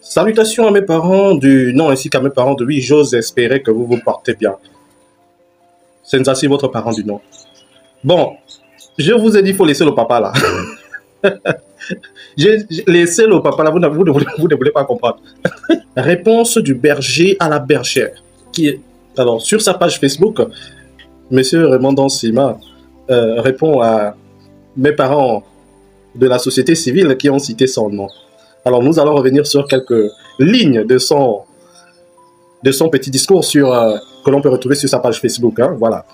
Salutations à mes parents du nom ainsi qu'à mes parents de oui, j'ose espérer que vous vous portez bien. C'est ainsi votre parent du nom. Bon, je vous ai dit, il faut laisser le papa là. J'ai laissé le papa là, vous ne voulez pas comprendre. Réponse du berger à la bergère. Alors, sur sa page Facebook, Monsieur Raymond Dansima répond à mes parents de la société civile qui ont cité son nom. Alors, nous allons revenir sur quelques lignes de son petit discours que l'on peut retrouver sur sa page Facebook. Hein, voilà.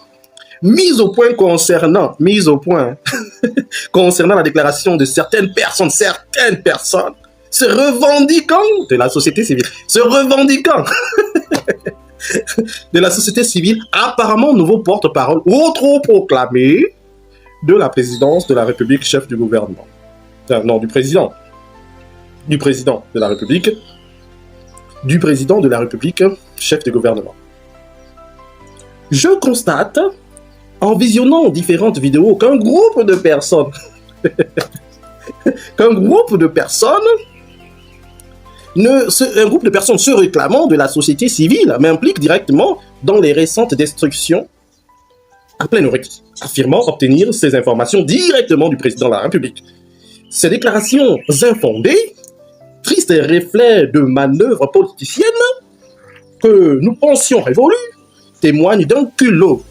Mise au point concernant la déclaration de certaines personnes se revendiquant de la société civile, de la société civile, apparemment nouveau porte-parole autoproclamé de la présidence de la République, chef du gouvernement. Non, du président de la République, chef du gouvernement. Je constate, en visionnant différentes vidéos, qu'un groupe de personnes se réclamant de la société civile m'implique directement dans les récentes destructions à pleine requis, affirmant obtenir ces informations directement du président de la République. Ces déclarations infondées, tristes reflets de manœuvres politiciennes que nous pensions révolues, témoignent d'un culot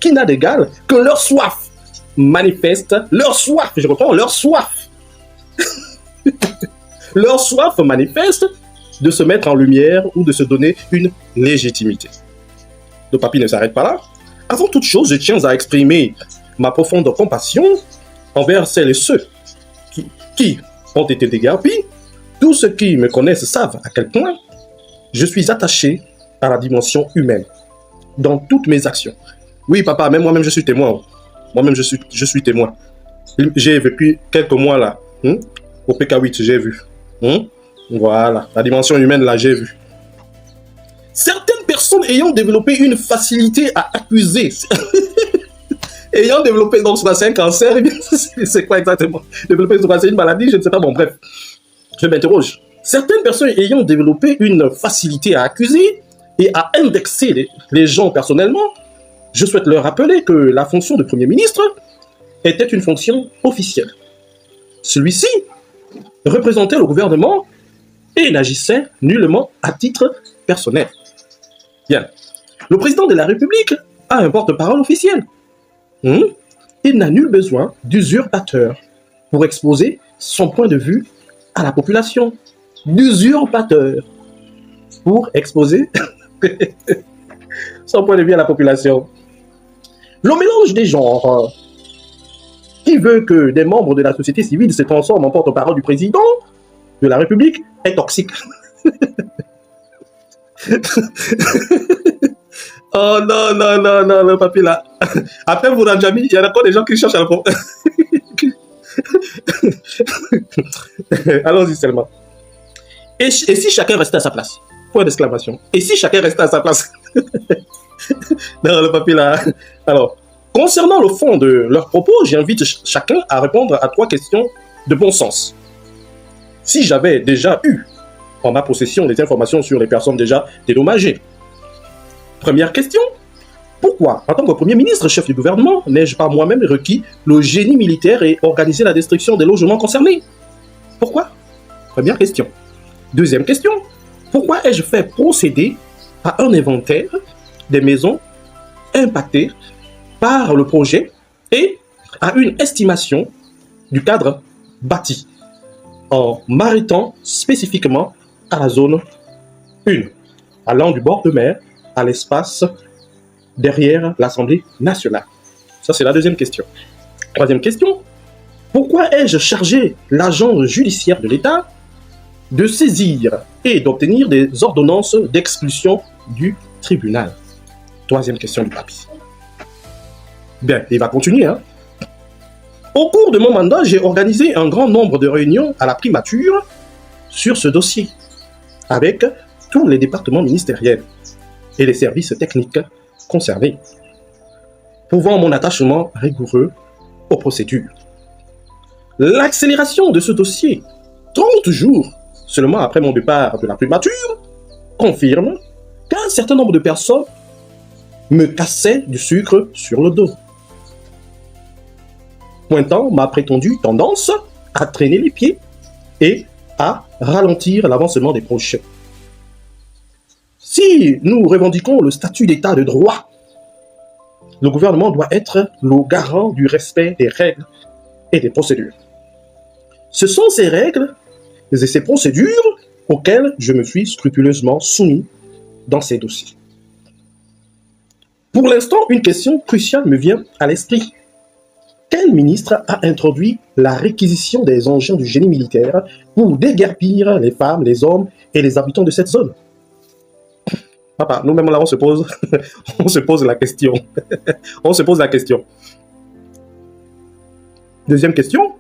qui n'a d'égal que leur soif manifeste, leur soif manifeste de se mettre en lumière ou de se donner une légitimité. Le papy ne s'arrête pas là. Avant toute chose, je tiens à exprimer ma profonde compassion envers celles et ceux qui ont été déguerpis. Tous ceux qui me connaissent savent à quel point je suis attaché à la dimension humaine dans toutes mes actions. Oui, papa, même moi-même, je suis témoin. Moi-même, je suis témoin. J'ai vécu quelques mois là, au PK8, j'ai vu. Voilà, la dimension humaine, là, j'ai vu. Certaines personnes ayant développé une facilité à accuser, ayant développé, donc c'est un cancer, c'est quoi exactement? Développer c'est une maladie, je ne sais pas, bon, bref. Je m'interroge. Certaines personnes ayant développé une facilité à accuser et à indexer les gens personnellement, je souhaite leur rappeler que la fonction de Premier ministre était une fonction officielle. Celui-ci représentait le gouvernement et n'agissait nullement à titre personnel. Bien. Le président de la République a un porte-parole officiel. Il n'a nul besoin d'usurpateur pour exposer son point de vue à la population. D'usurpateur pour exposer son point de vue à la population. Le mélange des genres qui veut que des membres de la société civile se transforment en porte-parole du président de la République est toxique. Oh non, le papier là. Après, vous n'avez jamais, il y en a encore des gens qui cherchent à le prendre. Allons-y seulement. Et si chacun restait à sa place? Point d'exclamation. Et si chacun restait à sa place? Dans le papier là. Alors, concernant le fond de leurs propos, j'invite chacun à répondre à 3 questions de bon sens. Si j'avais déjà eu en ma possession des informations sur les personnes déjà dédommagées. Première question. Pourquoi, en tant que Premier ministre, chef du gouvernement, n'ai-je pas moi-même requis le génie militaire et organisé la destruction des logements concernés? Pourquoi? Première question. Deuxième question. Pourquoi ai-je fait procéder à un inventaire des maisons impactées par le projet et à une estimation du cadre bâti, en m'arrêtant spécifiquement à la zone 1, allant du bord de mer à l'espace derrière l'Assemblée nationale? Ça, c'est la deuxième question. Troisième question. Pourquoi ai-je chargé l'agent judiciaire de l'État de saisir et d'obtenir des ordonnances d'expulsion du tribunal? Troisième question du papier. Bien, il va continuer. Au cours de mon mandat, j'ai organisé un grand nombre de réunions à la primature sur ce dossier, avec tous les départements ministériels et les services techniques concernés, prouvant mon attachement rigoureux aux procédures. L'accélération de ce dossier 30 jours seulement après mon départ de la primature, confirme qu'un certain nombre de personnes me cassaient du sucre sur le dos, pointant ma prétendue tendance à traîner les pieds et à ralentir l'avancement des projets. Si nous revendiquons le statut d'état de droit, le gouvernement doit être le garant du respect des règles et des procédures. Ce sont ces règles et ces procédures auxquelles je me suis scrupuleusement soumis dans ces dossiers. Pour l'instant, une question cruciale me vient à l'esprit. Quel ministre a introduit la réquisition des engins du génie militaire pour déguerpir les femmes, les hommes et les habitants de cette zone? Papa, nous-mêmes là, on se pose la question. On se pose la question. Deuxième question.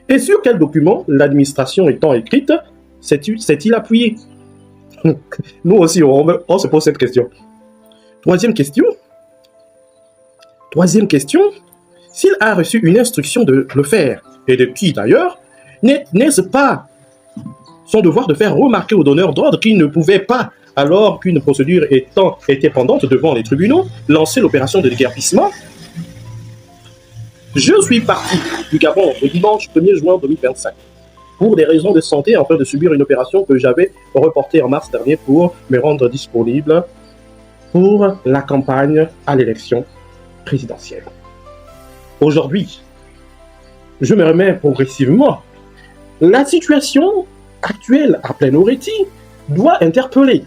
Et sur quel document l'administration étant écrite s'est-il appuyé? Nous aussi, on se pose cette question. Troisième question. S'il a reçu une instruction de le faire, et de qui d'ailleurs, n'est-ce pas son devoir de faire remarquer au donneur d'ordre qu'il ne pouvait pas, alors qu'une procédure était pendante devant les tribunaux, lancer l'opération de déguerpissement? Je suis parti du Gabon le dimanche 1er juin 2025 pour des raisons de santé afin de subir une opération que j'avais reportée en mars dernier pour me rendre disponible pour la campagne à l'élection présidentielle. Aujourd'hui, je me remets progressivement. La situation actuelle à Plein-Oretti doit interpeller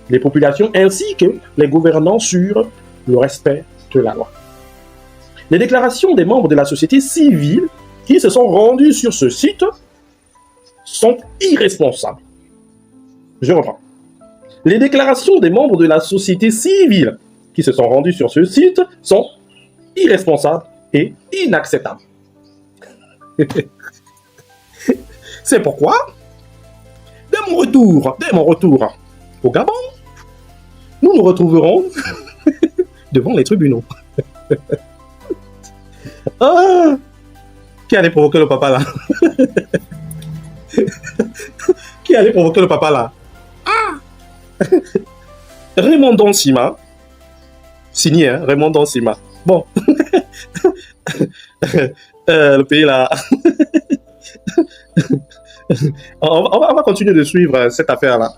les populations ainsi que les gouvernants sur le respect de la loi. Les déclarations des membres de la société civile qui se sont rendus sur ce site sont irresponsables. Je reprends. Les déclarations des membres de la société civile qui se sont rendus sur ce site sont irresponsables et inacceptables. C'est pourquoi, dès mon retour au Gabon, nous nous retrouverons devant les tribunaux. Ah, qui allait provoquer le papa là? Qui allait provoquer le papa là? Raymond Donsima. Signé, hein, Raymond Donsima. Bon. Le pays là. On va continuer de suivre cette affaire là.